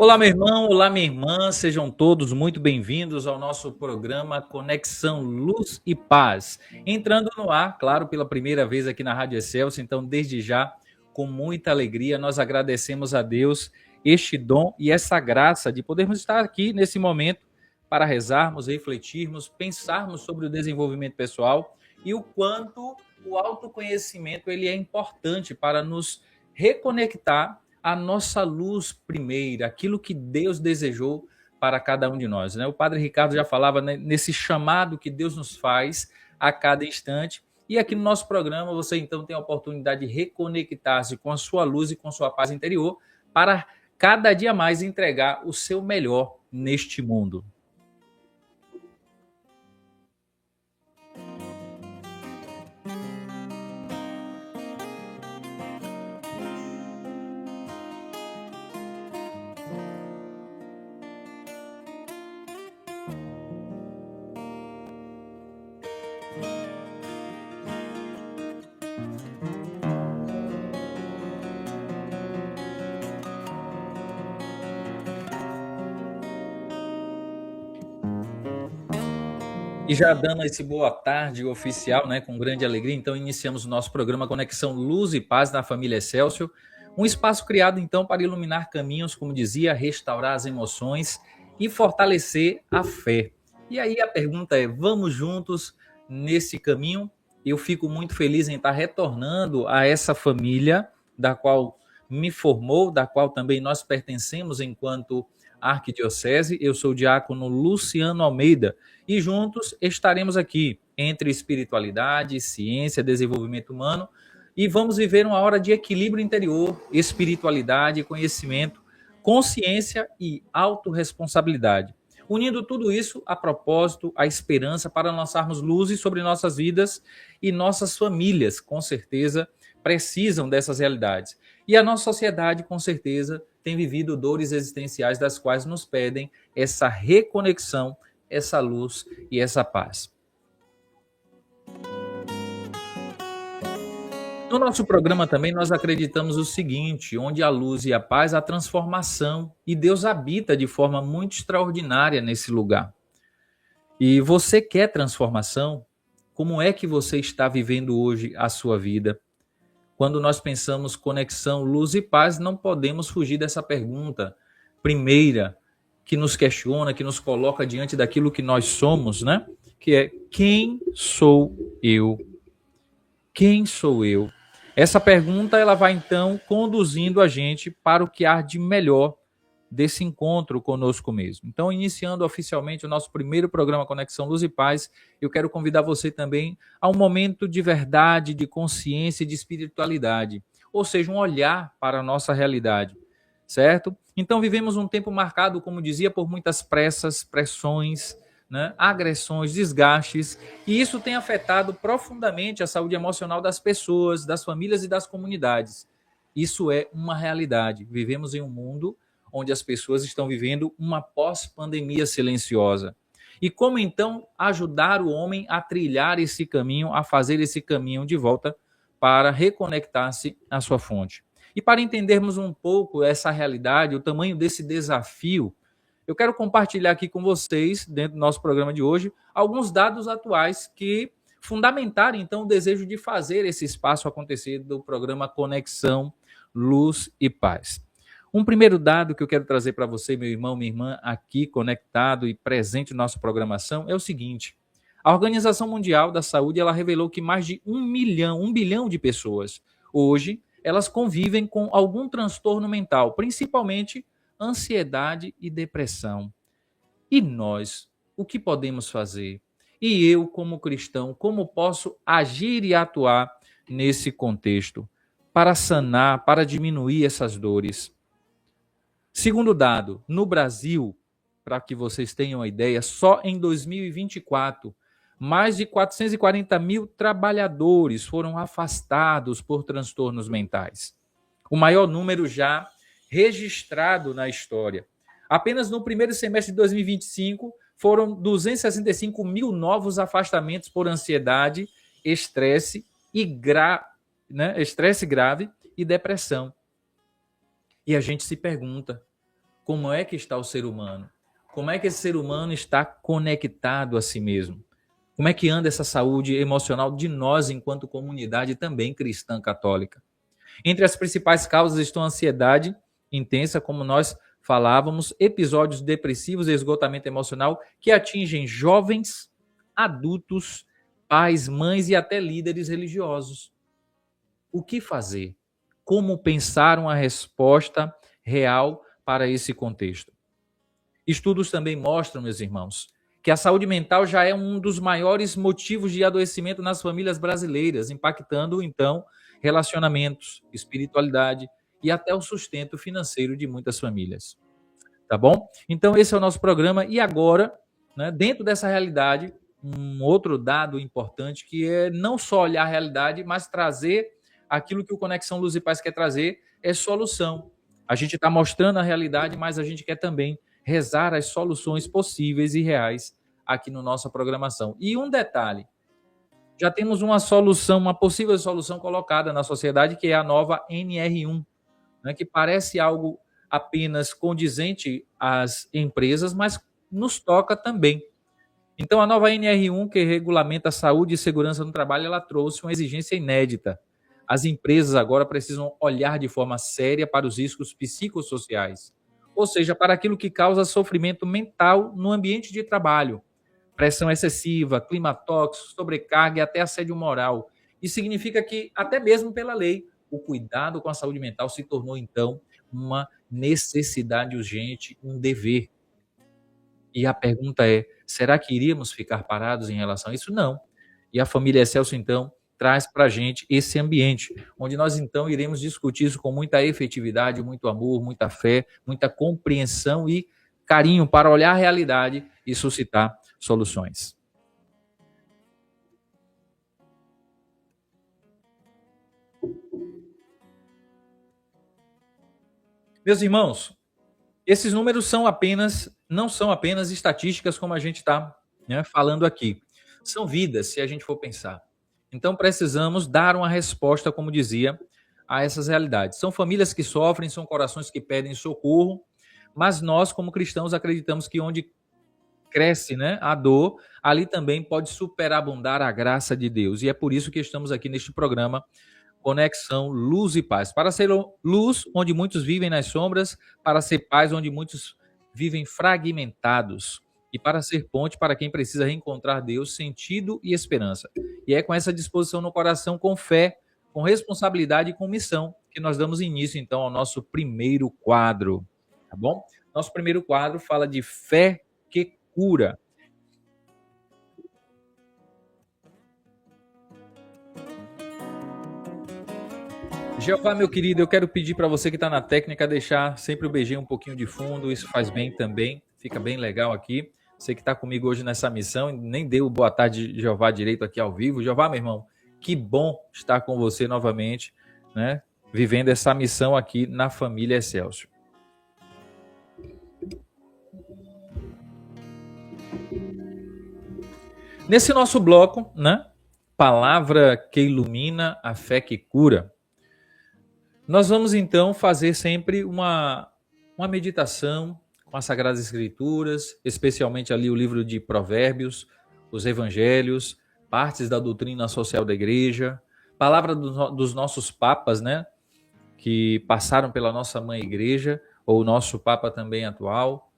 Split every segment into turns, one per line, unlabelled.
Olá, meu irmão, olá, minha irmã, sejam todos muito bem-vindos ao nosso programa Conexão Luz e Paz. Entrando no ar, claro, pela primeira vez aqui na Rádio Excelsior, então, desde já, com muita alegria, nós agradecemos a Deus este dom e essa graça de podermos estar aqui nesse momento para rezarmos, refletirmos, pensarmos sobre o desenvolvimento pessoal e o quanto o autoconhecimento ele é importante para nos reconectar a nossa luz primeira, aquilo que Deus desejou para cada um de nós, né? O Padre Ricardo já falava, né, nesse chamado que Deus nos faz a cada instante. E aqui no nosso programa você então tem a oportunidade de reconectar-se com a sua luz e com a sua paz interior para cada dia mais entregar o seu melhor neste mundo. E já dando esse boa tarde oficial, né, com grande alegria, então iniciamos o nosso programa Conexão Luz e Paz da Família Excelsior, um espaço criado então para iluminar caminhos, como dizia, restaurar as emoções e fortalecer a fé. E aí a pergunta é: vamos juntos nesse caminho? Eu fico muito feliz em estar retornando a essa família da qual me formou, da qual também nós pertencemos enquanto arquidiocese. Eu sou o diácono Luciano Almeida e juntos estaremos aqui entre espiritualidade, ciência, desenvolvimento humano e vamos viver uma hora de equilíbrio interior, espiritualidade, conhecimento, consciência e autorresponsabilidade. Unindo tudo isso a propósito, a esperança para lançarmos luzes sobre nossas vidas e nossas famílias, com certeza, precisam dessas realidades. E a nossa sociedade, com certeza, tem vivido dores existenciais das quais nos pedem essa reconexão, essa luz e essa paz. No nosso programa também nós acreditamos o seguinte: onde a luz e a paz, a transformação, e Deus habita de forma muito extraordinária nesse lugar. E você quer transformação? Como é que você está vivendo hoje a sua vida? Quando nós pensamos conexão, luz e paz, não podemos fugir dessa pergunta primeira que nos questiona, que nos coloca diante daquilo que nós somos, né? Que é: quem sou eu? Quem sou eu? Essa pergunta ela vai então conduzindo a gente para o que há de melhor desse encontro conosco mesmo. Então, iniciando oficialmente o nosso primeiro programa Conexão Luz e Paz, eu quero convidar você também a um momento de verdade, de consciência e de espiritualidade, ou seja, um olhar para a nossa realidade, certo? Então, vivemos um tempo marcado, como dizia, por muitas pressas, pressões, né, agressões, desgastes, e isso tem afetado profundamente a saúde emocional das pessoas, das famílias e das comunidades. Isso é uma realidade. Vivemos em um mundo onde as pessoas estão vivendo uma pós-pandemia silenciosa. E como então ajudar o homem a trilhar esse caminho, a fazer esse caminho de volta para reconectar-se à sua fonte? E para entendermos um pouco essa realidade, o tamanho desse desafio, eu quero compartilhar aqui com vocês, dentro do nosso programa de hoje, alguns dados atuais que fundamentaram então o desejo de fazer esse espaço acontecer do programa Conexão Luz e Paz. Um primeiro dado que eu quero trazer para você, meu irmão, minha irmã, aqui conectado e presente na nossa programação, é o seguinte: a Organização Mundial da Saúde ela revelou que mais de 1 bilhão de pessoas hoje elas convivem com algum transtorno mental, principalmente ansiedade e depressão. E nós, o que podemos fazer? E eu, como cristão, como posso agir e atuar nesse contexto para sanar, para diminuir essas dores? Segundo dado, no Brasil, para que vocês tenham uma ideia, só em 2024, mais de 440 mil trabalhadores foram afastados por transtornos mentais. O maior número já registrado na história. Apenas no primeiro semestre de 2025, foram 265 mil novos afastamentos por ansiedade, estresse estresse grave e depressão. E a gente se pergunta: Como é que está o ser humano? Como é que esse ser humano está conectado a si mesmo? Como é que anda essa saúde emocional de nós enquanto comunidade também cristã católica? Entre as principais causas estão a ansiedade intensa, como nós falávamos, episódios depressivos e esgotamento emocional que atingem jovens, adultos, pais, mães e até líderes religiosos. O que fazer? Como pensar uma resposta real para esse contexto? Estudos também mostram, meus irmãos, que a saúde mental já é um dos maiores motivos de adoecimento nas famílias brasileiras, impactando, então, relacionamentos, espiritualidade e até o sustento financeiro de muitas famílias. Tá bom? Então, esse é o nosso programa. E agora, né, dentro dessa realidade, um outro dado importante que é não só olhar a realidade, mas trazer aquilo que o Conexão Luz e Paz quer trazer é solução. A gente está mostrando a realidade, mas a gente quer também rezar as soluções possíveis e reais aqui na nossa programação. E um detalhe, já temos uma solução, uma possível solução colocada na sociedade, que é a nova NR1, né, que parece algo apenas condizente às empresas, mas nos toca também. Então, a nova NR1, que regulamenta a saúde e segurança no trabalho, ela trouxe uma exigência inédita. As empresas agora precisam olhar de forma séria para os riscos psicossociais, ou seja, para aquilo que causa sofrimento mental no ambiente de trabalho. Pressão excessiva, clima tóxico, sobrecarga e até assédio moral. Isso significa que, até mesmo pela lei, o cuidado com a saúde mental se tornou, então, uma necessidade urgente, um dever. E a pergunta é: será que iríamos ficar parados em relação a isso? Não. E a família Excelsior, então, traz para a gente esse ambiente, onde nós, então, iremos discutir isso com muita efetividade, muito amor, muita fé, muita compreensão e carinho para olhar a realidade e suscitar soluções. Meus irmãos, esses números não são apenas estatísticas como a gente está, né, falando aqui. São vidas, se a gente for pensar. Então precisamos dar uma resposta, como dizia, a essas realidades. São famílias que sofrem, são corações que pedem socorro, mas nós, como cristãos, acreditamos que onde cresce, né, a dor, ali também pode superabundar a graça de Deus. E é por isso que estamos aqui neste programa Conexão Luz e Paz. Para ser luz onde muitos vivem nas sombras, para ser paz onde muitos vivem fragmentados, e para ser ponte para quem precisa reencontrar Deus, sentido e esperança. E é com essa disposição no coração, com fé, com responsabilidade e com missão, que nós damos início então ao nosso primeiro quadro, tá bom? Nosso primeiro quadro fala de fé que cura. Jeová, meu querido, eu quero pedir para você que está na técnica deixar sempre o beijinho um pouquinho de fundo, isso faz bem também, fica bem legal aqui. Você que está comigo hoje nessa missão, nem deu boa tarde, Jeová, direito aqui ao vivo. Jeová, meu irmão, que bom estar com você novamente, né? Vivendo essa missão aqui na família Excelsior. Nesse nosso bloco, né? Palavra que ilumina, a fé que cura. Nós vamos então fazer sempre uma meditação com as Sagradas Escrituras, especialmente ali o livro de Provérbios, os Evangelhos, partes da doutrina social da Igreja, palavra dos nossos papas, né, que passaram pela nossa mãe Igreja, ou o nosso Papa também atual.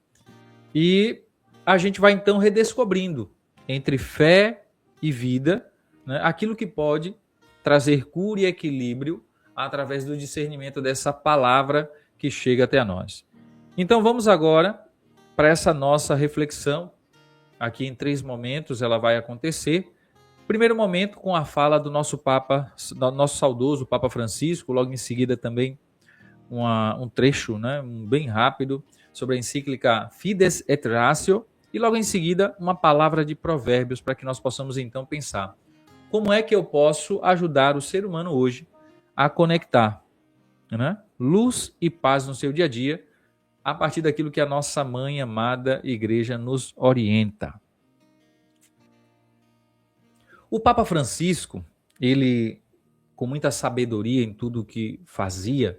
E a gente vai então redescobrindo entre fé e vida, né, aquilo que pode trazer cura e equilíbrio através do discernimento dessa palavra que chega até nós. Então vamos agora para essa nossa reflexão. Aqui em 3 momentos ela vai acontecer. Primeiro momento com a fala do nosso Papa, do nosso saudoso Papa Francisco, logo em seguida também um trecho, né, bem rápido, sobre a encíclica Fides et Ratio, e logo em seguida uma palavra de Provérbios para que nós possamos então pensar como é que eu posso ajudar o ser humano hoje a conectar, né, luz e paz no seu dia a dia, a partir daquilo que a nossa mãe amada Igreja nos orienta. O Papa Francisco, ele, com muita sabedoria em tudo o que fazia,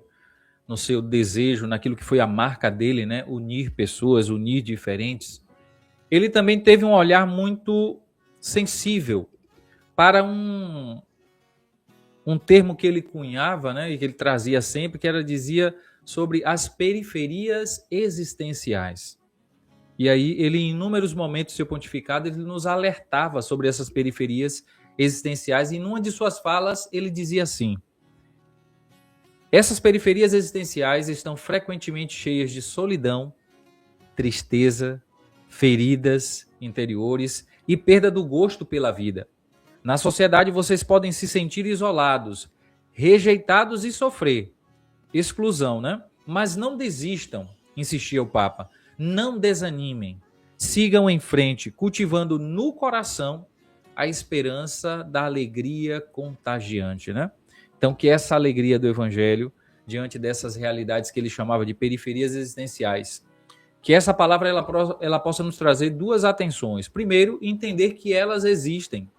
no seu desejo, naquilo que foi a marca dele, né? Unir pessoas, unir diferentes. Ele também teve um olhar muito sensível para um termo que ele cunhava, né? E que ele trazia sempre, que era dizia sobre as periferias existenciais. E aí ele, em inúmeros momentos do seu pontificado, ele nos alertava sobre essas periferias existenciais. E em uma de suas falas, ele dizia assim: essas periferias existenciais estão frequentemente cheias de solidão, tristeza, feridas interiores e perda do gosto pela vida. Na sociedade, vocês podem se sentir isolados, rejeitados e sofrer exclusão, né? Mas não desistam, insistia o Papa. Não desanimem. Sigam em frente, cultivando no coração a esperança da alegria contagiante, né? Então, que essa alegria do Evangelho, diante dessas realidades que ele chamava de periferias existenciais, que essa palavra ela possa nos trazer duas atenções. Primeiro, entender que elas existem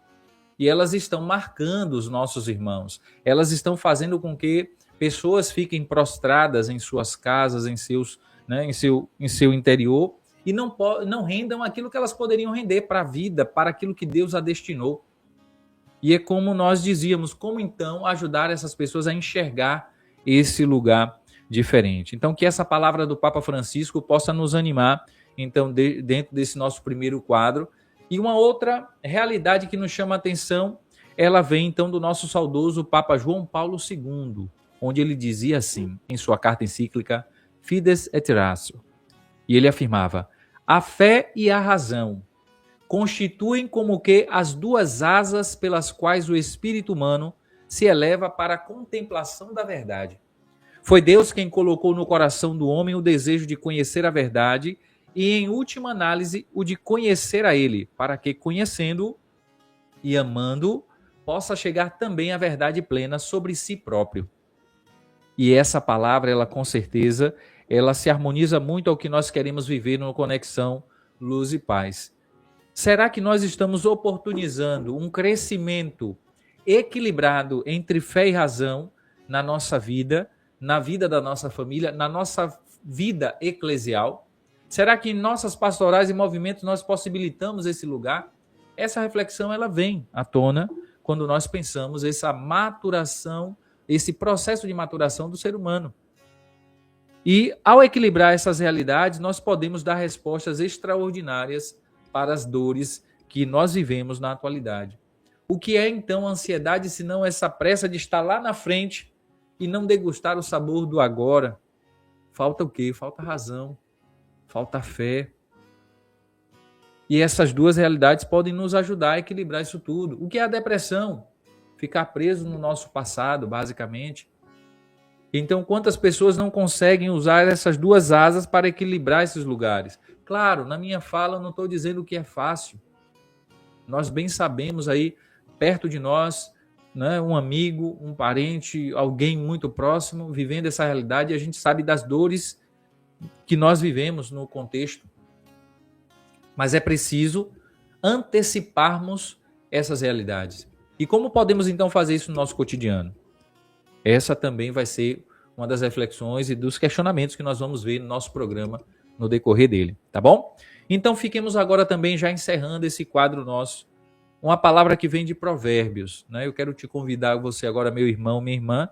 e elas estão marcando os nossos irmãos. Elas estão fazendo com que pessoas fiquem prostradas em suas casas, em seu interior, e não rendam aquilo que elas poderiam render para a vida, para aquilo que Deus a destinou. E é como nós dizíamos, como então ajudar essas pessoas a enxergar esse lugar diferente. Então, que essa palavra do Papa Francisco possa nos animar, então, dentro desse nosso primeiro quadro. E uma outra realidade que nos chama a atenção, ela vem então do nosso saudoso Papa João Paulo II, onde ele dizia assim, em sua carta encíclica Fides et Ratio, e ele afirmava: a fé e a razão constituem como que as duas asas pelas quais o espírito humano se eleva para a contemplação da verdade. Foi Deus quem colocou no coração do homem o desejo de conhecer a verdade e, em última análise, o de conhecer a Ele, para que, conhecendo-o e amando-o, possa chegar também à verdade plena sobre si próprio. E essa palavra, ela com certeza, ela se harmoniza muito ao que nós queremos viver no Conexão Luz e Paz. Será que nós estamos oportunizando um crescimento equilibrado entre fé e razão na nossa vida, na vida da nossa família, na nossa vida eclesial? Será que em nossas pastorais e movimentos nós possibilitamos esse lugar? Essa reflexão ela vem à tona quando nós pensamos essa maturação, esse processo de maturação do ser humano. E ao equilibrar essas realidades, nós podemos dar respostas extraordinárias para as dores que nós vivemos na atualidade. O que é então a ansiedade, se não essa pressa de estar lá na frente e não degustar o sabor do agora? Falta o quê? Falta razão, falta fé. E essas duas realidades podem nos ajudar a equilibrar isso tudo. O que é a depressão? Ficar preso no nosso passado, basicamente. Então, quantas pessoas não conseguem usar essas duas asas para equilibrar esses lugares? Claro, na minha fala eu não estou dizendo que é fácil. Nós bem sabemos aí, perto de nós, né, um amigo, um parente, alguém muito próximo, vivendo essa realidade, e a gente sabe das dores que nós vivemos no contexto. Mas é preciso anteciparmos essas realidades. E como podemos então fazer isso no nosso cotidiano? Essa também vai ser uma das reflexões e dos questionamentos que nós vamos ver no nosso programa no decorrer dele, tá bom? Então fiquemos agora também já encerrando esse quadro nosso, uma palavra que vem de Provérbios, né? Eu quero te convidar, você agora, meu irmão, minha irmã,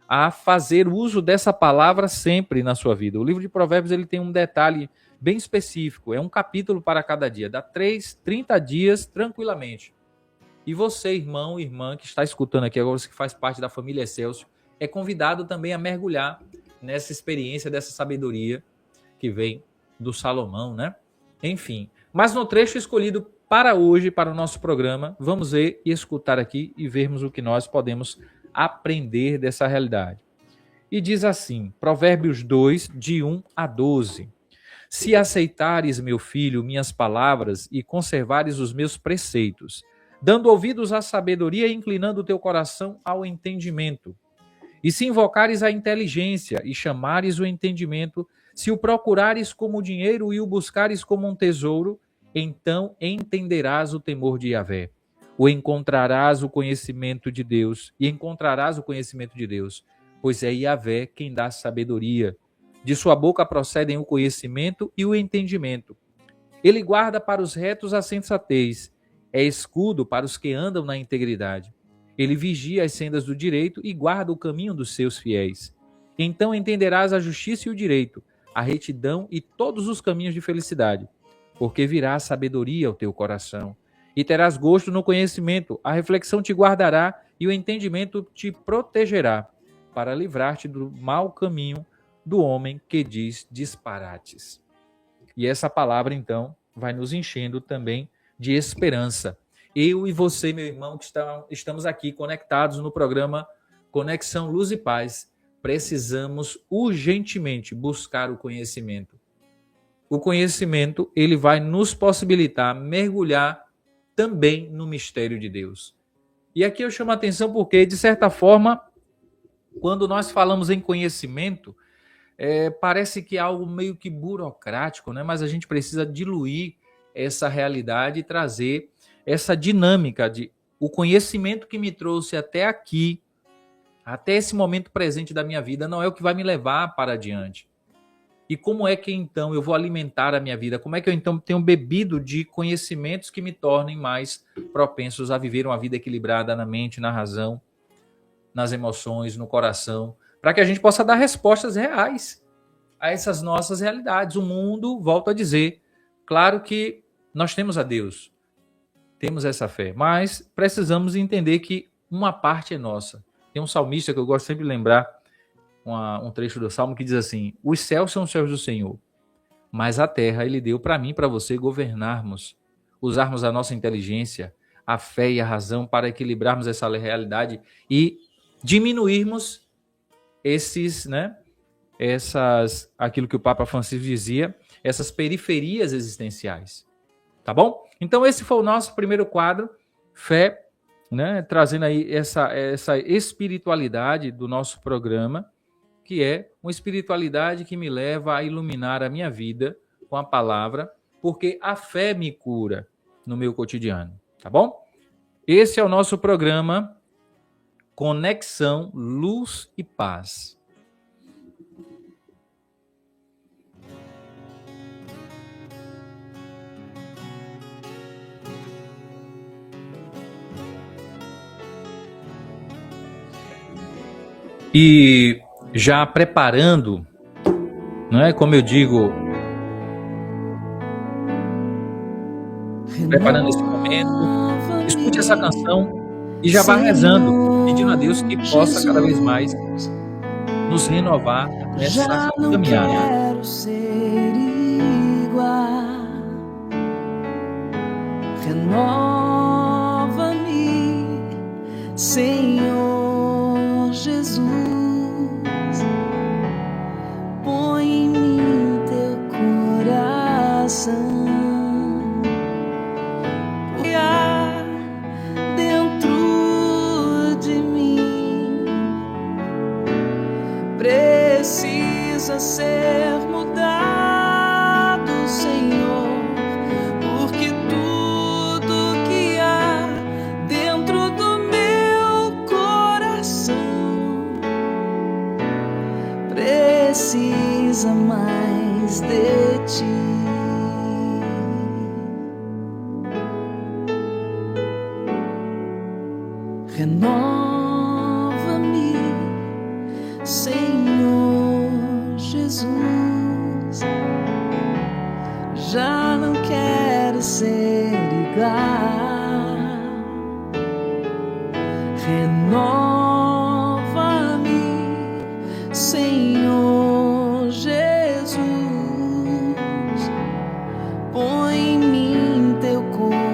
a fazer uso dessa palavra sempre na sua vida. O livro de Provérbios ele tem um detalhe bem específico, é um capítulo para cada dia, dá 30 dias tranquilamente. E você, irmão, irmã, que está escutando aqui agora, você que faz parte da família Excelsior, é convidado também a mergulhar nessa experiência, dessa sabedoria que vem do Salomão, né? Enfim, mas no trecho escolhido para hoje, para o nosso programa, vamos ver e escutar aqui e vermos o que nós podemos aprender dessa realidade. E diz assim, Provérbios 2, de 1 a 12. Se aceitares, meu filho, minhas palavras e conservares os meus preceitos, dando ouvidos à sabedoria e inclinando o teu coração ao entendimento, e se invocares a inteligência e chamares o entendimento, se o procurares como dinheiro e o buscares como um tesouro, então entenderás o temor de Yahvé. Encontrarás o conhecimento de Deus. pois é Yahvé quem dá sabedoria. De sua boca procedem o conhecimento e o entendimento. Ele guarda para os retos a sensatez, é escudo para os que andam na integridade. Ele vigia as sendas do direito e guarda o caminho dos seus fiéis. Então entenderás a justiça e o direito, a retidão e todos os caminhos de felicidade, porque virá a sabedoria ao teu coração. E terás gosto no conhecimento, a reflexão te guardará e o entendimento te protegerá, para livrar-te do mau caminho do homem que diz disparates. E essa palavra, então, vai nos enchendo também de esperança. Eu e você, meu irmão, que estamos aqui conectados no programa Conexão Luz e Paz, precisamos urgentemente buscar o conhecimento. O conhecimento, ele vai nos possibilitar mergulhar também no mistério de Deus. E aqui eu chamo a atenção porque, de certa forma, quando nós falamos em conhecimento, parece que é algo meio que burocrático, né? Mas a gente precisa diluir essa realidade e trazer essa dinâmica de o conhecimento que me trouxe até aqui, até esse momento presente da minha vida, não é o que vai me levar para adiante. E como é que então eu vou alimentar a minha vida? Como é que eu então tenho bebido de conhecimentos que me tornem mais propensos a viver uma vida equilibrada na mente, na razão, nas emoções, no coração, para que a gente possa dar respostas reais a essas nossas realidades. O mundo, volto a dizer, claro que nós temos a Deus, temos essa fé, mas precisamos entender que uma parte é nossa. Tem um salmista que eu gosto sempre de lembrar, um trecho do Salmo que diz assim: os céus são os céus do Senhor, mas a terra ele deu para mim e para você governarmos, usarmos a nossa inteligência, a fé e a razão para equilibrarmos essa realidade e diminuirmos aquilo que o Papa Francisco dizia, essas periferias existenciais. Tá bom? Então esse foi o nosso primeiro quadro, fé, né, trazendo aí essa espiritualidade do nosso programa, que é uma espiritualidade que me leva a iluminar a minha vida com a palavra, porque a fé me cura no meu cotidiano, tá bom? Esse é o nosso programa Conexão Luz e Paz. E já preparando, não é? Como eu digo, preparando esse momento, escute essa canção e já vá rezando, pedindo a Deus que possa cada vez mais nos renovar nessa caminhada.
Quero ser igual. Renova-me, Senhor Jesus. Põe em mim teu coração. E há dentro de mim precisa ser mudado, Senhor, porque tudo que há dentro do meu coração precisa mais de ti. Renova-me, Senhor Jesus. Já não quero ser igual. Renova-me, Senhor Jesus. Põe em mim teu coração.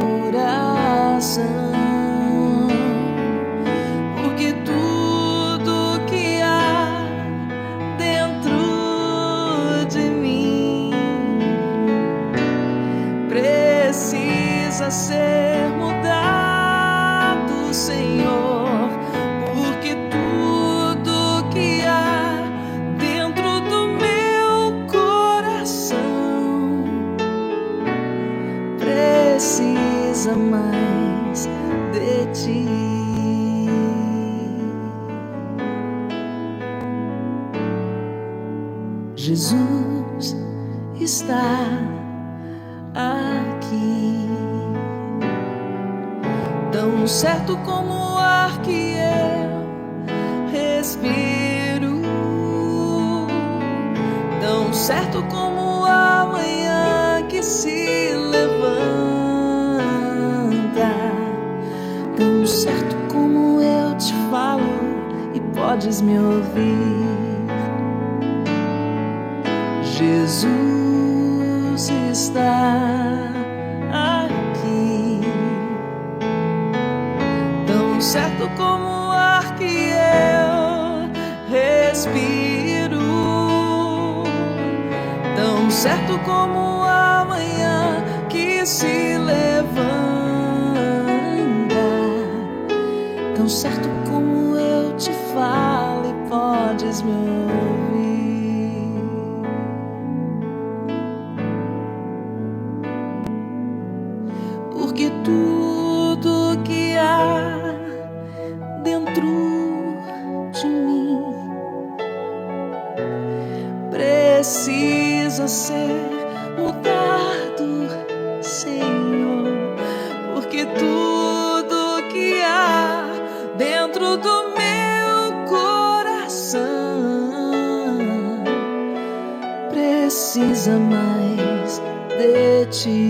Ser mudado, Senhor, porque tudo que há dentro do meu coração precisa mais de ti. Jesus está aqui. Tão certo como o ar que eu respiro, tão certo como a manhã que se levanta, tão certo como eu te falo e podes me ouvir. Jesus está aqui. Tão certo como o ar que eu respiro, tão certo como a manhã que se levanta, tão certo como eu te falo e podes me ouvir. Porque tudo que há dentro de mim precisa ser mudado, Senhor. Porque tudo que há dentro do meu coração precisa mais de ti.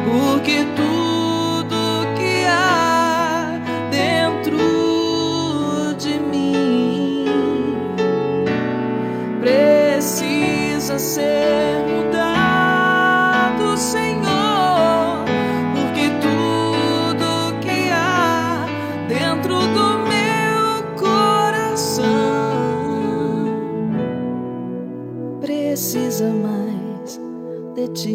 Porque tudo que há dentro de mim precisa ser mudado, Senhor. Porque tudo que há dentro do meu coração precisa mais de ti.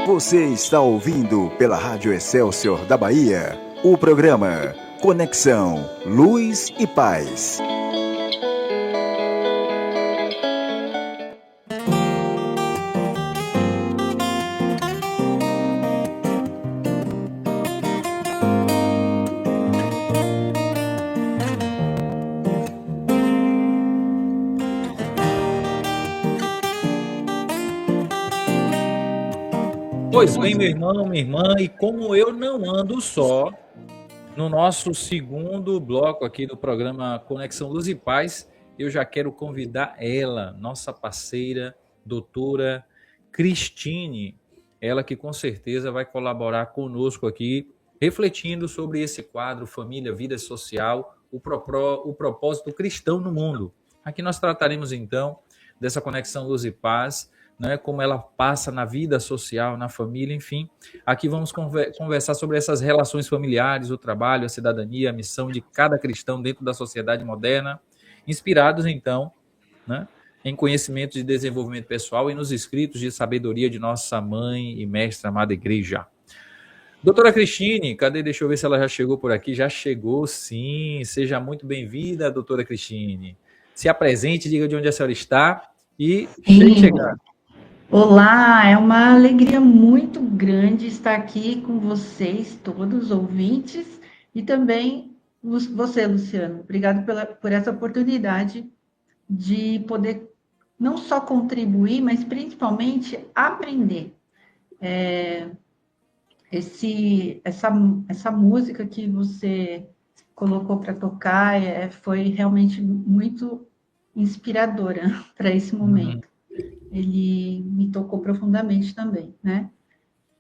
Você está ouvindo pela Rádio Excelsior da Bahia o programa Conexão Luz e Paz.
Pois bem, meu irmão, minha irmã, e como eu não ando só, no nosso segundo bloco aqui do programa Conexão Luz e Paz, eu já quero convidar ela, nossa parceira, doutora Cristine, ela que com certeza vai colaborar conosco aqui, refletindo sobre esse quadro Família, Vida Social, o propósito cristão no mundo. Aqui nós trataremos então dessa Conexão Luz e Paz, né, como ela passa na vida social, na família, enfim. Aqui vamos conversar sobre essas relações familiares, o trabalho, a cidadania, a missão de cada cristão dentro da sociedade moderna, inspirados, então, né, em conhecimentos de desenvolvimento pessoal e nos escritos de sabedoria de nossa mãe e mestra amada igreja. Doutora Cristine, cadê? Deixa eu ver se ela já chegou por aqui. Já chegou, sim. Seja muito bem-vinda, doutora Cristine. Se apresente, diga de onde a senhora está e deixe chegar.
Olá, é uma alegria muito grande estar aqui com vocês, todos os ouvintes, e também você, Luciano. Obrigado por essa oportunidade de poder não só contribuir, mas principalmente aprender. Essa música que você colocou para tocar foi realmente muito inspiradora para esse momento. Ele me tocou profundamente também, né?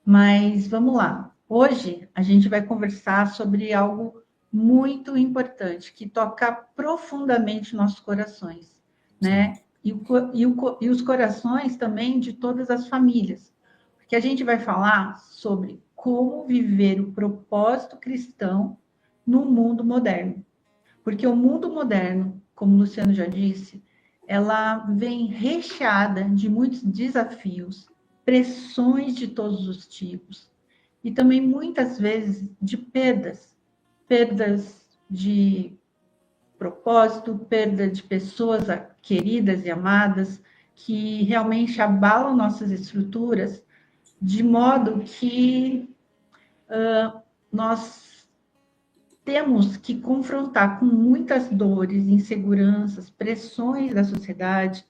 Mas vamos lá. Hoje a gente vai conversar sobre algo muito importante, que toca profundamente nossos corações, né? E os corações também de todas as famílias. Porque a gente vai falar sobre como viver o propósito cristão no mundo moderno. Porque o mundo moderno, como o Luciano já disse, ela vem recheada de muitos desafios, pressões de todos os tipos, e também muitas vezes de perdas de propósito, perda de pessoas queridas e amadas, que realmente abalam nossas estruturas, de modo que nós temos que confrontar com muitas dores, inseguranças, pressões da sociedade.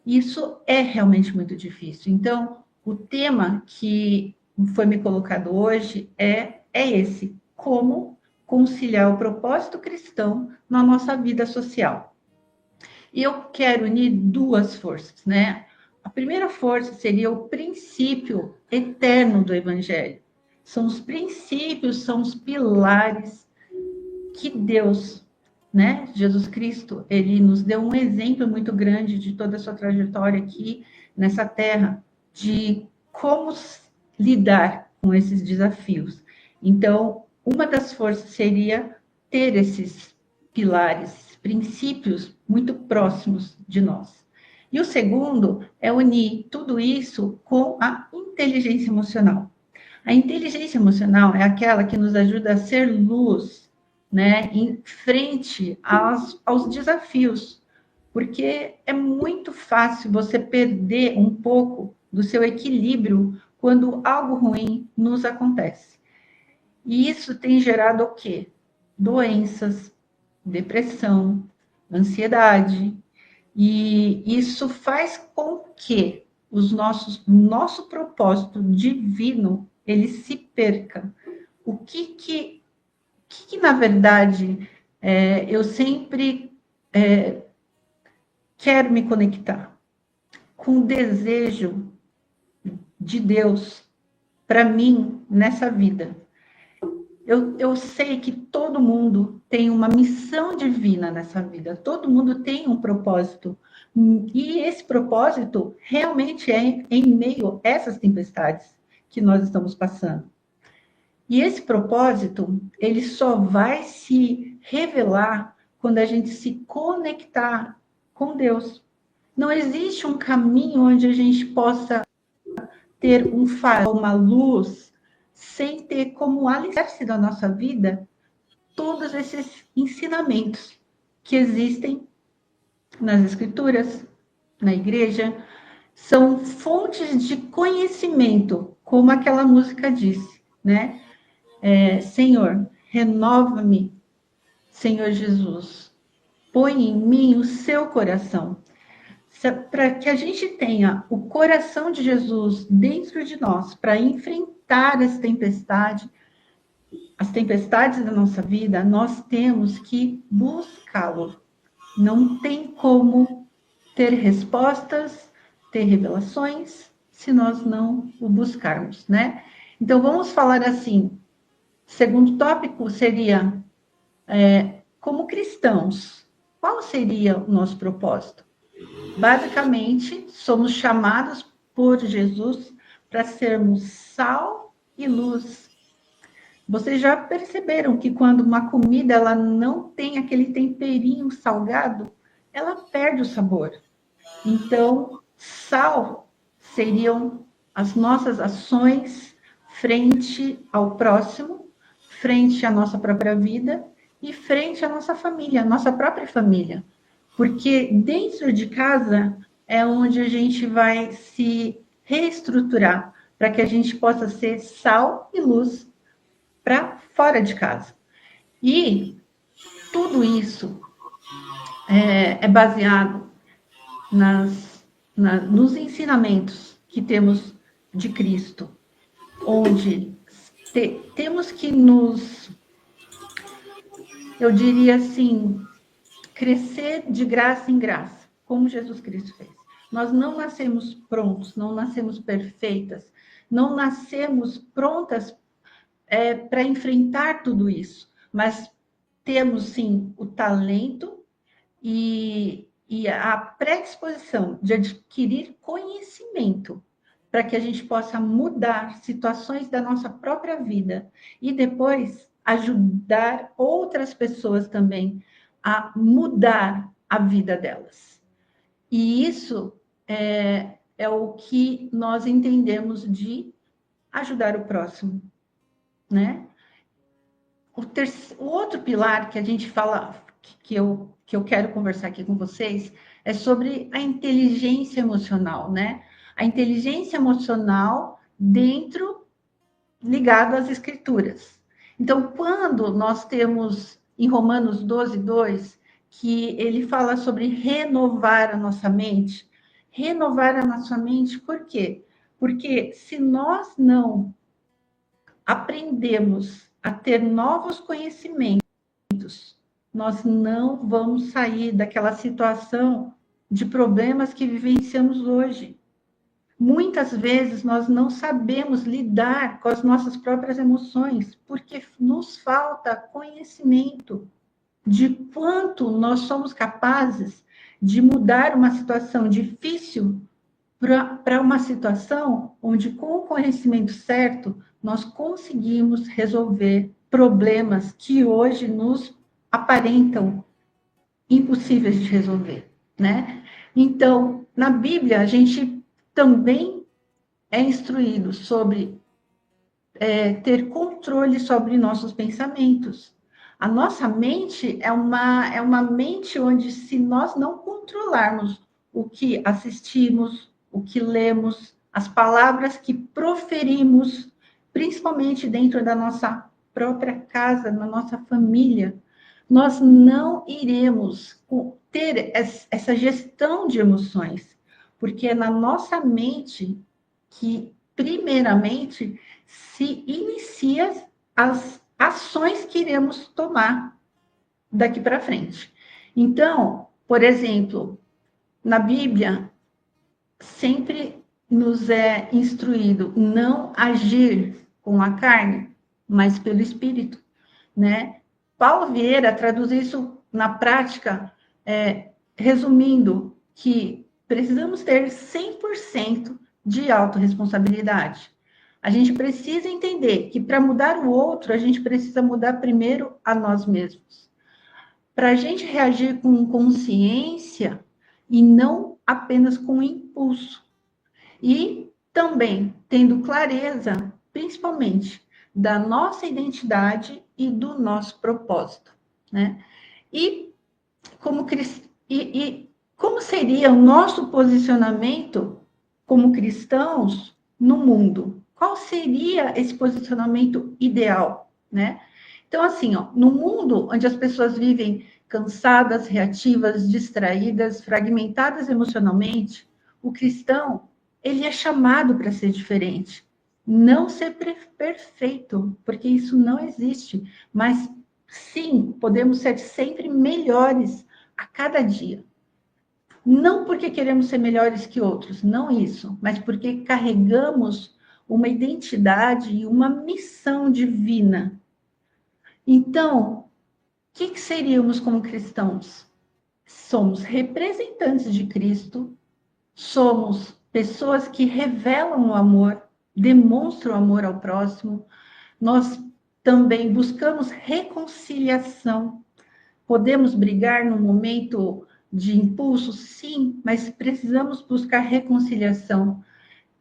Isso é realmente muito difícil. Então, o tema que foi me colocado hoje é esse: como conciliar o propósito cristão na nossa vida social. E eu quero unir duas forças, né? A primeira força seria o princípio eterno do Evangelho. São os princípios, são os pilares que Deus, né, Jesus Cristo, ele nos deu um exemplo muito grande de toda a sua trajetória aqui nessa terra, de como lidar com esses desafios. Então, uma das forças seria ter esses pilares, princípios muito próximos de nós. E o segundo é unir tudo isso com a inteligência emocional. A inteligência emocional é aquela que nos ajuda a ser luz, né, em frente aos desafios, porque é muito fácil você perder um pouco do seu equilíbrio quando algo ruim nos acontece. E isso tem gerado o quê? Doenças, depressão, ansiedade, e isso faz com que nosso propósito divino ele se perca. O que na verdade, eu sempre quero me conectar com o desejo de Deus para mim nessa vida. Eu sei que todo mundo tem uma missão divina nessa vida, todo mundo tem um propósito, e esse propósito realmente é em meio a essas tempestades que nós estamos passando. E esse propósito, ele só vai se revelar quando a gente se conectar com Deus. Não existe um caminho onde a gente possa ter um farol, uma luz, sem ter como alicerce da nossa vida todos esses ensinamentos que existem nas Escrituras, na igreja. São fontes de conhecimento, como aquela música disse, né? Senhor, renova-me, Senhor Jesus, põe em mim o seu coração, para que a gente tenha o coração de Jesus dentro de nós, para enfrentar as tempestades da nossa vida, nós temos que buscá-lo. Não tem como ter respostas, ter revelações, se nós não o buscarmos, né? Então, vamos falar assim. Segundo tópico seria, como cristãos, qual seria o nosso propósito? Basicamente, somos chamados por Jesus para sermos sal e luz. Vocês já perceberam que quando uma comida ela não tem aquele temperinho salgado, ela perde o sabor. Então, sal seriam as nossas ações frente ao próximo, frente à nossa própria vida e frente à nossa família, à nossa própria família. Porque dentro de casa é onde a gente vai se reestruturar para que a gente possa ser sal e luz para fora de casa. E tudo isso é baseado nos ensinamentos que temos de Cristo, onde temos que eu diria assim, crescer de graça em graça, como Jesus Cristo fez. Nós não nascemos prontos, não nascemos perfeitas, não nascemos prontas para enfrentar tudo isso, mas temos sim o talento e a predisposição de adquirir conhecimento para que a gente possa mudar situações da nossa própria vida e depois ajudar outras pessoas também a mudar a vida delas. E isso é o que nós entendemos de ajudar o próximo, né? O outro pilar que a gente fala, que eu quero conversar aqui com vocês, é sobre a inteligência emocional, né? A inteligência emocional dentro, ligado às Escrituras. Então, quando nós temos em Romanos 12:2, que ele fala sobre renovar a nossa mente, por quê? Porque se nós não aprendemos a ter novos conhecimentos, nós não vamos sair daquela situação de problemas que vivenciamos hoje. Muitas vezes nós não sabemos lidar com as nossas próprias emoções, porque nos falta conhecimento de quanto nós somos capazes de mudar uma situação difícil para uma situação onde, com o conhecimento certo, nós conseguimos resolver problemas que hoje nos aparentam impossíveis de resolver, né? Então, na Bíblia, a gente também é instruído sobre ter controle sobre nossos pensamentos. A nossa mente é uma mente onde, se nós não controlarmos o que assistimos, o que lemos, as palavras que proferimos, principalmente dentro da nossa própria casa, na nossa família, nós não iremos ter essa gestão de emoções, porque é na nossa mente que, primeiramente, se inicia as ações que iremos tomar daqui para frente. Então, por exemplo, na Bíblia, sempre nos é instruído não agir com a carne, mas pelo Espírito, né? Paulo Vieira traduz isso na prática, resumindo que precisamos ter 100% de autorresponsabilidade. A gente precisa entender que, para mudar o outro, a gente precisa mudar primeiro a nós mesmos. Para a gente reagir com consciência e não apenas com impulso. E também tendo clareza, principalmente, da nossa identidade e do nosso propósito, né? E como seria o nosso posicionamento como cristãos no mundo? Qual seria esse posicionamento ideal, né? Então, assim, no mundo onde as pessoas vivem cansadas, reativas, distraídas, fragmentadas emocionalmente, o cristão, ele é chamado para ser diferente. Não ser perfeito, porque isso não existe, mas sim, podemos ser sempre melhores a cada dia. Não porque queremos ser melhores que outros, não isso, mas porque carregamos uma identidade e uma missão divina. Então, o que seríamos como cristãos? Somos representantes de Cristo, somos pessoas que revelam o amor, demonstram amor ao próximo, nós também buscamos reconciliação. Podemos brigar no momento de impulso, sim, mas precisamos buscar reconciliação.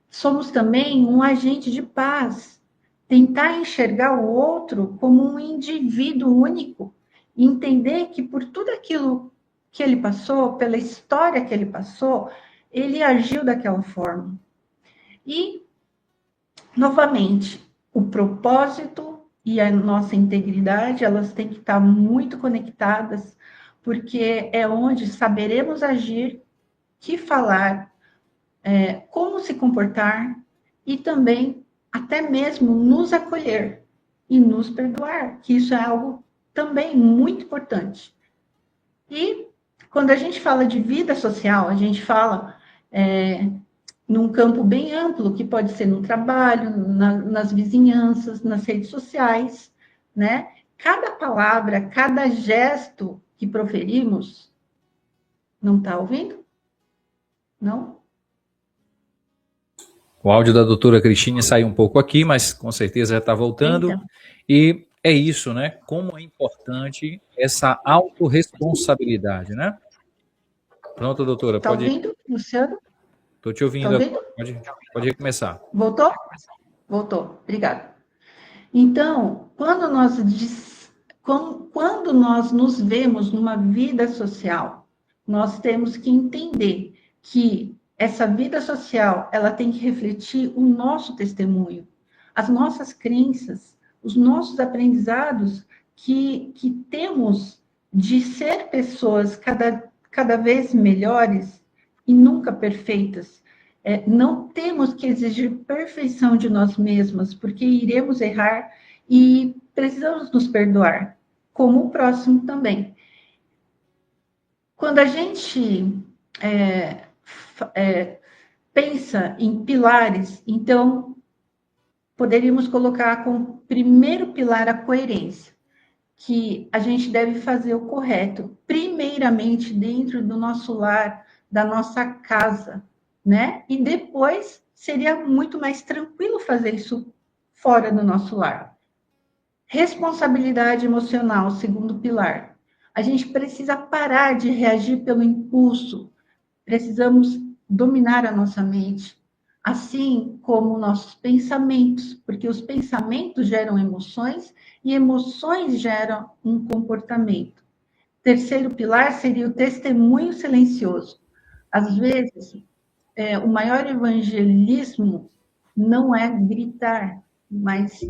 Somos também um agente de paz, tentar enxergar o outro como um indivíduo único, e entender que por tudo aquilo que ele passou, pela história que ele passou, ele agiu daquela forma. E, novamente, o propósito e a nossa integridade, elas têm que estar muito conectadas, porque é onde saberemos agir, que falar, como se comportar e também até mesmo nos acolher e nos perdoar, que isso é algo também muito importante. E quando a gente fala de vida social, a gente fala num campo bem amplo, que pode ser no trabalho, nas vizinhanças, nas redes sociais, né? Cada palavra, cada gesto que proferimos, não está ouvindo? Não?
O áudio da doutora Cristine saiu um pouco aqui, mas com certeza já está voltando.
Então.
E é isso, né? Como é importante essa autorresponsabilidade, né? Pronto, doutora,
Está
pode ir.
ouvindo, Luciano?
Estou te ouvindo.
Tá ouvindo?
Pode recomeçar.
Voltou? Voltou, obrigada. Então, quando nós nos vemos numa vida social, nós temos que entender que essa vida social, ela tem que refletir o nosso testemunho, as nossas crenças, os nossos aprendizados que temos de ser pessoas cada vez melhores e nunca perfeitas. Não temos que exigir perfeição de nós mesmas, porque iremos errar e precisamos nos perdoar, como o próximo também. Quando a gente pensa em pilares, então poderíamos colocar como primeiro pilar a coerência, que a gente deve fazer o correto, primeiramente dentro do nosso lar, da nossa casa, né? E depois seria muito mais tranquilo fazer isso fora do nosso lar. Responsabilidade emocional, segundo pilar. A gente precisa parar de reagir pelo impulso. Precisamos dominar a nossa mente, assim como nossos pensamentos, porque os pensamentos geram emoções e emoções geram um comportamento. Terceiro pilar seria o testemunho silencioso. Às vezes, o maior evangelismo não é gritar, mas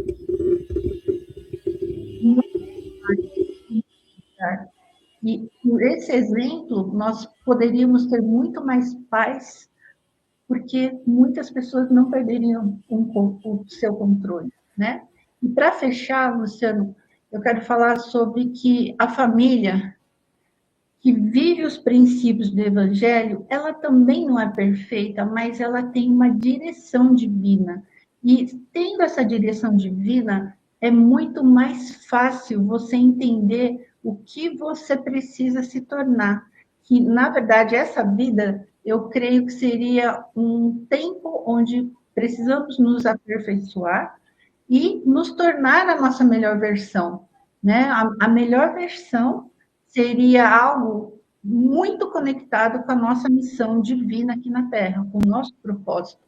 e por esse exemplo, nós poderíamos ter muito mais paz, porque muitas pessoas não perderiam o seu controle, né? E para fechar, Luciano, eu quero falar sobre que a família que vive os princípios do Evangelho, ela também não é perfeita, mas ela tem uma direção divina. E tendo essa direção divina, é muito mais fácil você entender o que você precisa se tornar. Que, na verdade, essa vida, eu creio que seria um tempo onde precisamos nos aperfeiçoar e nos tornar a nossa melhor versão, né? A melhor versão seria algo muito conectado com a nossa missão divina aqui na Terra, com o nosso propósito.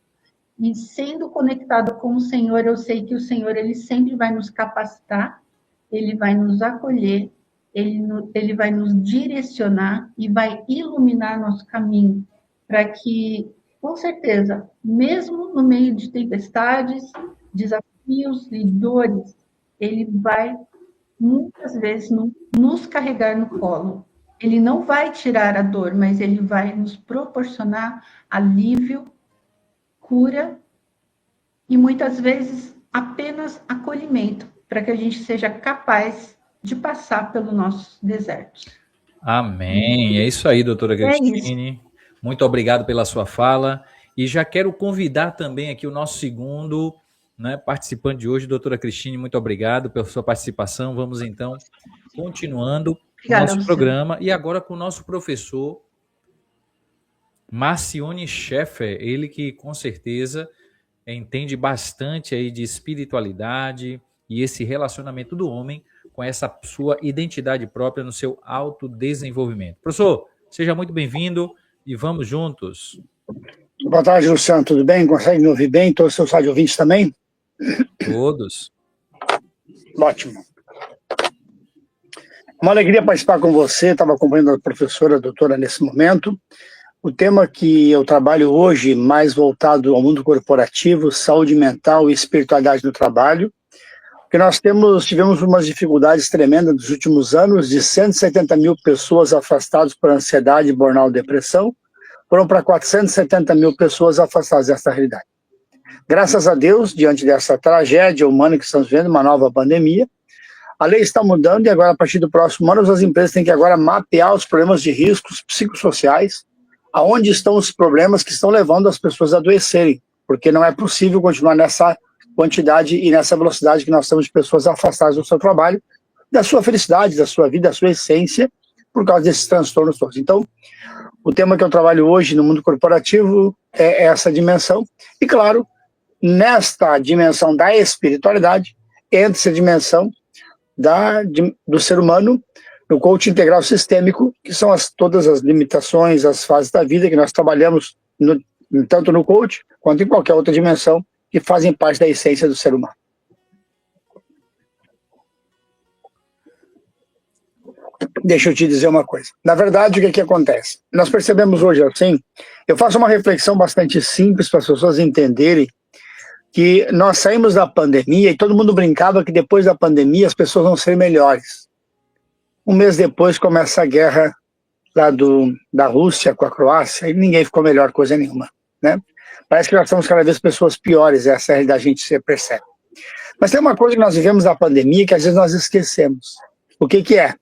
E sendo conectado com o Senhor, eu sei que o Senhor, ele sempre vai nos capacitar, ele vai nos acolher, ele vai nos direcionar e vai iluminar nosso caminho, para que, com certeza, mesmo no meio de tempestades, desafios e dores, ele vai muitas vezes nos carregar no colo. Ele não vai tirar a dor, mas ele vai nos proporcionar alívio, cura e muitas vezes apenas acolhimento, para que a gente seja capaz de passar pelos nossos desertos.
Amém. É isso aí, doutora Cristine. Muito obrigado pela sua fala. E já quero convidar também aqui o nosso segundo, né, participante de hoje, doutora Cristine. Muito obrigado pela sua participação. Vamos então continuando o nosso programa. E agora com o nosso professor Marcione Schaeffer, ele que com certeza entende bastante aí de espiritualidade e esse relacionamento do homem com essa sua identidade própria no seu autodesenvolvimento. Professor, seja muito bem-vindo e vamos juntos.
Boa tarde, Luciano, tudo bem? Consegue me ouvir bem? Todos os seus rádio ouvintes também?
Todos.
Ótimo. Uma alegria participar com você, estava acompanhando a professora, a doutora, nesse momento. O tema que eu trabalho hoje, mais voltado ao mundo corporativo, saúde mental e espiritualidade no trabalho, porque nós tivemos umas dificuldades tremendas nos últimos anos, de 170 mil pessoas afastadas por ansiedade, burnout e depressão, foram para 470 mil pessoas afastadas dessa realidade. Graças a Deus, diante dessa tragédia humana que estamos vendo, uma nova pandemia, a lei está mudando e agora, a partir do próximo ano, as empresas têm que agora mapear os problemas de riscos psicossociais, aonde estão os problemas que estão levando as pessoas a adoecerem, porque não é possível continuar nessa quantidade e nessa velocidade que nós temos de pessoas afastadas do seu trabalho, da sua felicidade, da sua vida, da sua essência, por causa desses transtornos todos. Então, o tema que eu trabalho hoje no mundo corporativo é essa dimensão, e claro, nesta dimensão da espiritualidade, entra essa dimensão do ser humano, no coaching integral sistêmico, que são todas as limitações, as fases da vida que nós trabalhamos tanto no coaching quanto em qualquer outra dimensão que fazem parte da essência do ser humano. deixa eu te dizer uma coisa. Na verdade, o que acontece? Nós percebemos hoje assim, eu faço uma reflexão bastante simples para as pessoas entenderem que nós saímos da pandemia e todo mundo brincava que depois da pandemia as pessoas vão ser melhores. Um mês depois começa a guerra lá da Rússia com a Croácia e ninguém ficou melhor coisa nenhuma, né? Parece que nós somos cada vez pessoas piores, essa é a realidade, a gente se percebe. Mas tem uma coisa que nós vivemos na pandemia que às vezes nós esquecemos. O que é?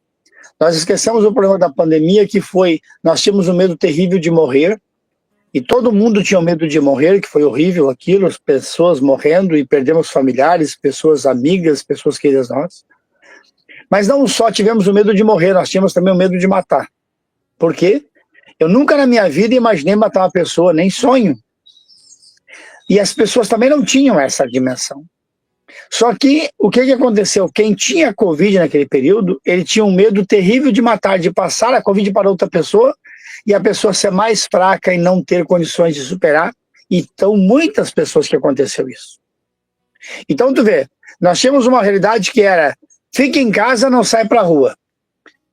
Nós esquecemos o problema da pandemia, que foi, nós tínhamos um medo terrível de morrer, e todo mundo tinha medo de morrer, que foi horrível aquilo, as pessoas morrendo, e perdemos familiares, pessoas amigas, pessoas queridas nossas. Mas não só tivemos o medo de morrer, nós tínhamos também o medo de matar. Por quê? Eu nunca na minha vida imaginei matar uma pessoa, nem sonho. E as pessoas também não tinham essa dimensão. Só que, o que aconteceu? Quem tinha Covid naquele período, ele tinha um medo terrível de matar, de passar a Covid para outra pessoa, e a pessoa ser mais fraca e não ter condições de superar. Então, muitas pessoas que aconteceu isso. Então, tu vê, nós tínhamos uma realidade que era, fica em casa, não sai para a rua.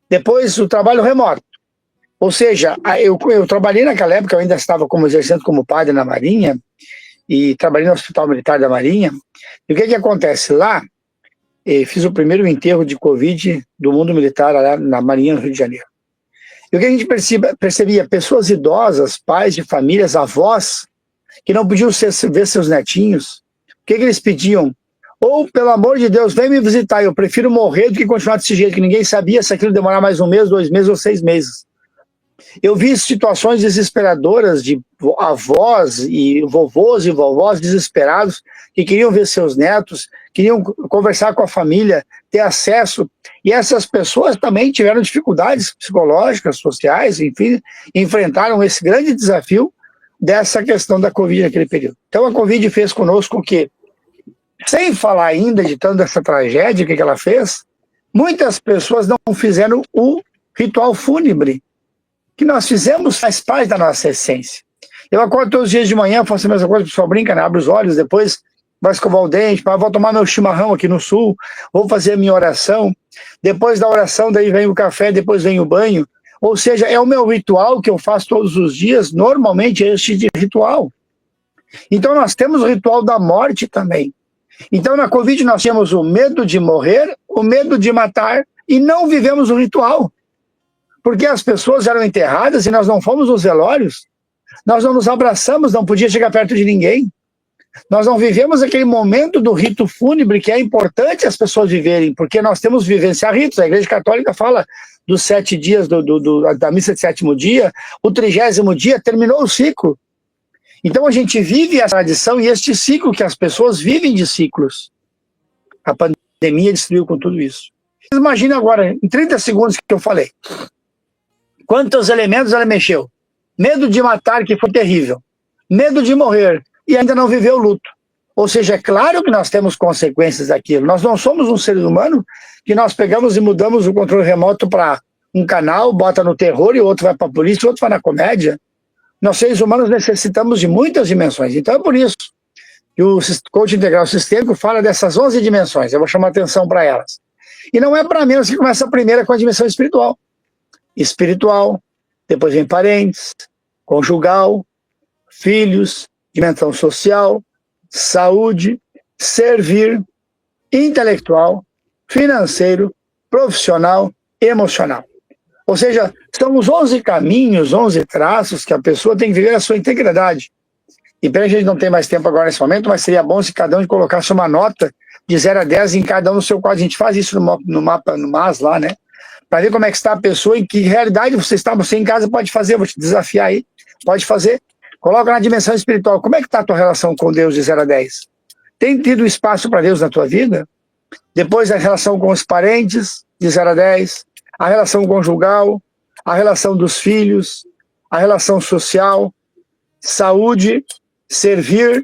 Depois, o trabalho remoto. Ou seja, eu trabalhei naquela época, eu ainda estava exercendo como padre na Marinha, e trabalhei no Hospital Militar da Marinha. E o que acontece lá? Fiz o primeiro enterro de Covid do mundo militar lá na Marinha, no Rio de Janeiro. E o que a gente percebia? Pessoas idosas, pais de famílias, avós, que não podiam ver seus netinhos. O que eles pediam? Ou, pelo amor de Deus, vem me visitar, eu prefiro morrer do que continuar desse jeito, que ninguém sabia se aquilo demorar mais 1 mês, 2 meses ou 6 meses. Eu vi situações desesperadoras de avós e vovôs e vovós desesperados que queriam ver seus netos, queriam conversar com a família, ter acesso. E essas pessoas também tiveram dificuldades psicológicas, sociais, enfim, enfrentaram esse grande desafio dessa questão da Covid naquele período. Então a Covid fez conosco o quê? Sem falar ainda de toda essa tragédia que ela fez, muitas pessoas não fizeram o ritual fúnebre que nós fizemos, faz parte da nossa essência. Eu acordo todos os dias de manhã, faço a mesma coisa, o pessoal brinca, né? Abre os olhos, depois vai escovar o dente, vou tomar meu chimarrão aqui no sul, vou fazer a minha oração, depois da oração, daí vem o café, depois vem o banho. Ou seja, é o meu ritual que eu faço todos os dias, normalmente é este de ritual. Então nós temos o ritual da morte também. Então na Covid nós tínhamos o medo de morrer, o medo de matar, e não vivemos o ritual. Porque as pessoas eram enterradas e nós não fomos nos velórios, nós não nos abraçamos, não podia chegar perto de ninguém. Nós não vivemos aquele momento do rito fúnebre que é importante as pessoas viverem, porque nós temos que vivenciar ritos. A Igreja Católica fala dos 7 dias da missa de 7º dia, o 30º dia terminou o ciclo. Então a gente vive a tradição e este ciclo que as pessoas vivem de ciclos. A pandemia destruiu com tudo isso. Imagina agora, em 30 segundos que eu falei, quantos elementos ela mexeu? Medo de matar, que foi terrível. Medo de morrer, e ainda não viveu o luto. Ou seja, é claro que nós temos consequências daquilo. Nós não somos um ser humano que nós pegamos e mudamos o controle remoto para um canal, bota no terror, e o outro vai para a polícia, e o outro vai na comédia. Nós, seres humanos, necessitamos de muitas dimensões. Então é por isso que o coaching integral sistêmico fala dessas 11 dimensões. Eu vou chamar atenção para elas. E não é para menos que começa a primeira com a dimensão espiritual. Espiritual, depois vem parentes, conjugal, filhos, dimensão social, saúde, servir, intelectual, financeiro, profissional, emocional. Ou seja, são os 11 caminhos, 11 traços que a pessoa tem que viver a sua integridade. E pena que a gente não tem mais tempo agora nesse momento, mas seria bom se cada um colocasse uma nota de 0 a 10 em cada um no seu quadro. A gente faz isso no mapa, no MAS lá, né? Para ver como é que está a pessoa, em que realidade você está. Você em casa pode fazer, vou te desafiar aí, pode fazer. Coloca na dimensão espiritual, como é que está a tua relação com Deus de 0 a 10? Tem tido espaço para Deus na tua vida? Depois a relação com os parentes, de 0 a 10, a relação conjugal, a relação dos filhos, a relação social, saúde, servir,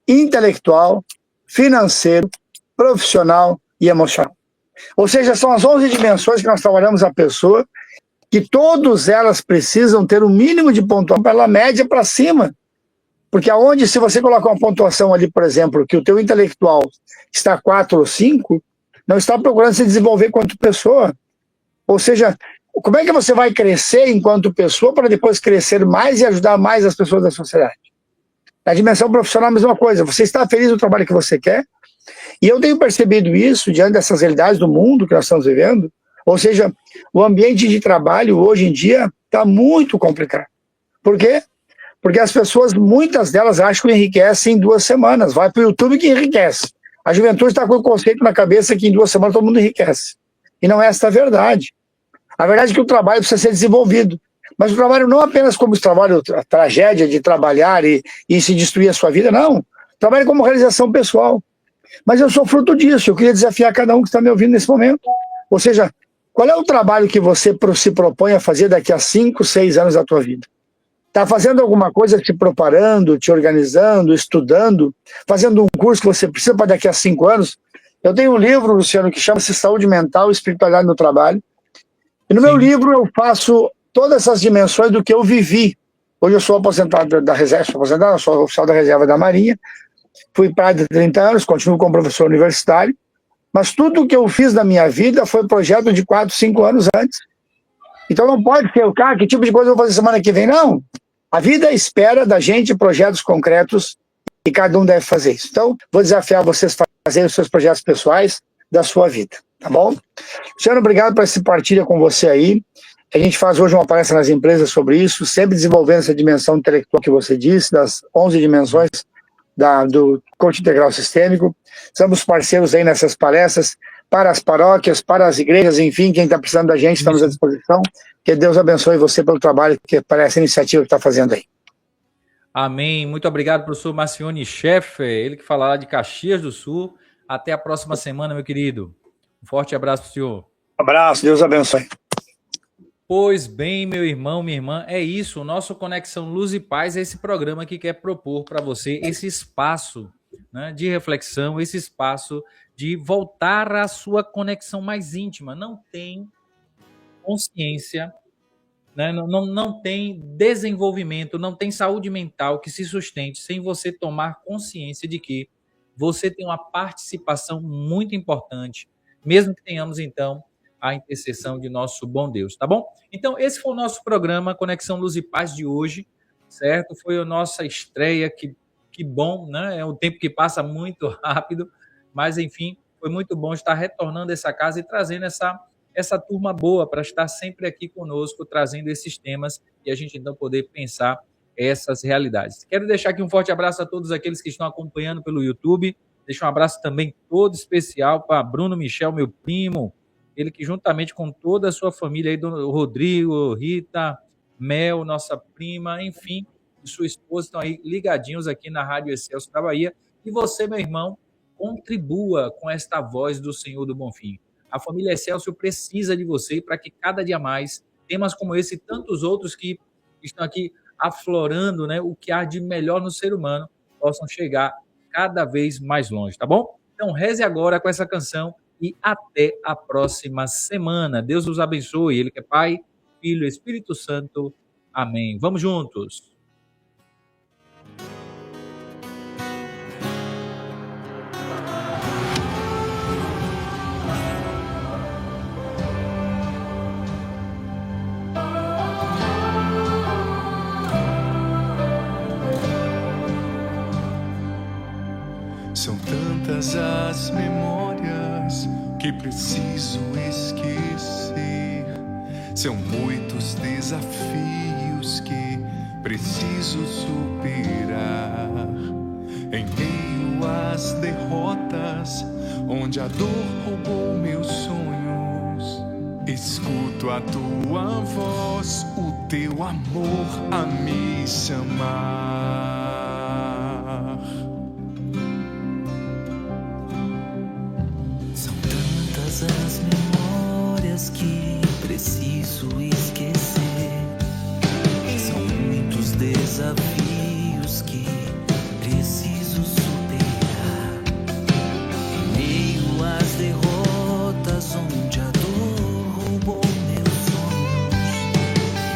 intelectual, financeiro, profissional e emocional. Ou seja, são as 11 dimensões que nós trabalhamos a pessoa, que todas elas precisam ter o mínimo de pontuação pela média para cima. Porque aonde, se você colocar uma pontuação ali, por exemplo, que o teu intelectual está 4 ou 5, não está procurando se desenvolver quanto pessoa. Ou seja, como é que você vai crescer enquanto pessoa para depois crescer mais e ajudar mais as pessoas da sociedade? Na dimensão profissional, a mesma coisa. Você está feliz no trabalho que você quer? E eu tenho percebido isso diante dessas realidades do mundo que nós estamos vivendo. Ou seja, o ambiente de trabalho hoje em dia está muito complicado. Por quê? Porque as pessoas, muitas delas, acham que enriquecem em 2 semanas. Vai para o YouTube que enriquece. A juventude está com o conceito na cabeça que em 2 semanas todo mundo enriquece. E não é esta a verdade. A verdade é que o trabalho precisa ser desenvolvido. Mas o trabalho não apenas como o trabalho, a tragédia de trabalhar e se destruir a sua vida, não. O trabalho como realização pessoal. Mas eu sou fruto disso. Eu queria desafiar cada um que está me ouvindo nesse momento. Ou seja, qual é o trabalho que você se propõe a fazer daqui a 5, 6 anos da tua vida? Está fazendo alguma coisa, te preparando, te organizando, estudando, fazendo um curso que você precisa para daqui a 5 anos? Eu tenho um livro, Luciano, que chama-se Saúde Mental e Espiritualidade no Trabalho. E no meu livro eu faço todas essas dimensões do que eu vivi. Hoje eu sou aposentado da reserva, sou oficial da reserva da Marinha, fui pai de 30 anos, continuo como professor universitário, mas tudo o que eu fiz na minha vida foi projeto de 4, 5 anos antes. Então não pode ser, que tipo de coisa eu vou fazer semana que vem? Não. A vida espera da gente projetos concretos e cada um deve fazer isso. Então, vou desafiar vocês a fazerem os seus projetos pessoais da sua vida, tá bom? Luciano, obrigado por essa partilha com você aí. A gente faz hoje uma palestra nas empresas sobre isso, sempre desenvolvendo essa dimensão intelectual que você disse, das 11 dimensões do coaching integral sistêmico. Somos parceiros aí nessas palestras para as paróquias, para as igrejas, enfim, quem está precisando da gente, estamos à disposição. Que Deus abençoe você pelo trabalho, para essa iniciativa que está fazendo aí.
Amém. Muito obrigado, professor Marcione Scheffer, ele que fala lá de Caxias do Sul. Até a próxima semana, meu querido. Um forte abraço para o senhor.
Abraço, Deus abençoe.
Pois bem, meu irmão, minha irmã, é isso. O nosso Conexão Luz e Paz é esse programa que quer propor para você esse espaço, né, de reflexão, esse espaço de voltar à sua conexão mais íntima. Não tem consciência, né, não tem desenvolvimento, não tem saúde mental que se sustente sem você tomar consciência de que você tem uma participação muito importante, mesmo que tenhamos, então, a intercessão de nosso bom Deus, tá bom? Então, esse foi o nosso programa Conexão Luz e Paz de hoje, certo? Foi a nossa estreia, que bom, né? É um tempo que passa muito rápido, mas, enfim, foi muito bom estar retornando a essa casa e trazendo essa turma boa para estar sempre aqui conosco, trazendo esses temas e a gente, então, poder pensar essas realidades. Quero deixar aqui um forte abraço a todos aqueles que estão acompanhando pelo YouTube. Deixo um abraço também todo especial para Bruno Michel, meu primo, ele que juntamente com toda a sua família aí, do Rodrigo, Rita, Mel, nossa prima, enfim, e sua esposa estão aí ligadinhos aqui na Rádio Excelsior da Bahia. E você, meu irmão, contribua com esta voz do Senhor do Bonfim. A família Excelsior precisa de você para que cada dia mais temas como esse e tantos outros que estão aqui aflorando, né, o que há de melhor no ser humano possam chegar cada vez mais longe, tá bom? Então reze agora com essa canção e até a próxima semana. Deus os abençoe. Ele que é Pai, Filho e Espírito Santo. Amém. Vamos juntos.
São tantas as memórias que preciso esquecer. São muitos desafios que preciso superar. Em meio às derrotas, onde a dor roubou meus sonhos, escuto a tua voz, o teu amor a me chamar.
As memórias que preciso esquecer. São muitos desafios que preciso superar. Em meio às derrotas, onde a dor roubou meus sonhos,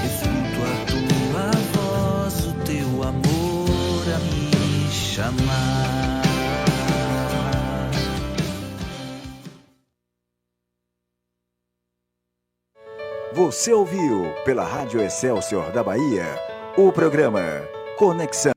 escuto a tua voz, o teu amor a me chamar.
Você ouviu pela Rádio Excelsior da Bahia o programa Conexão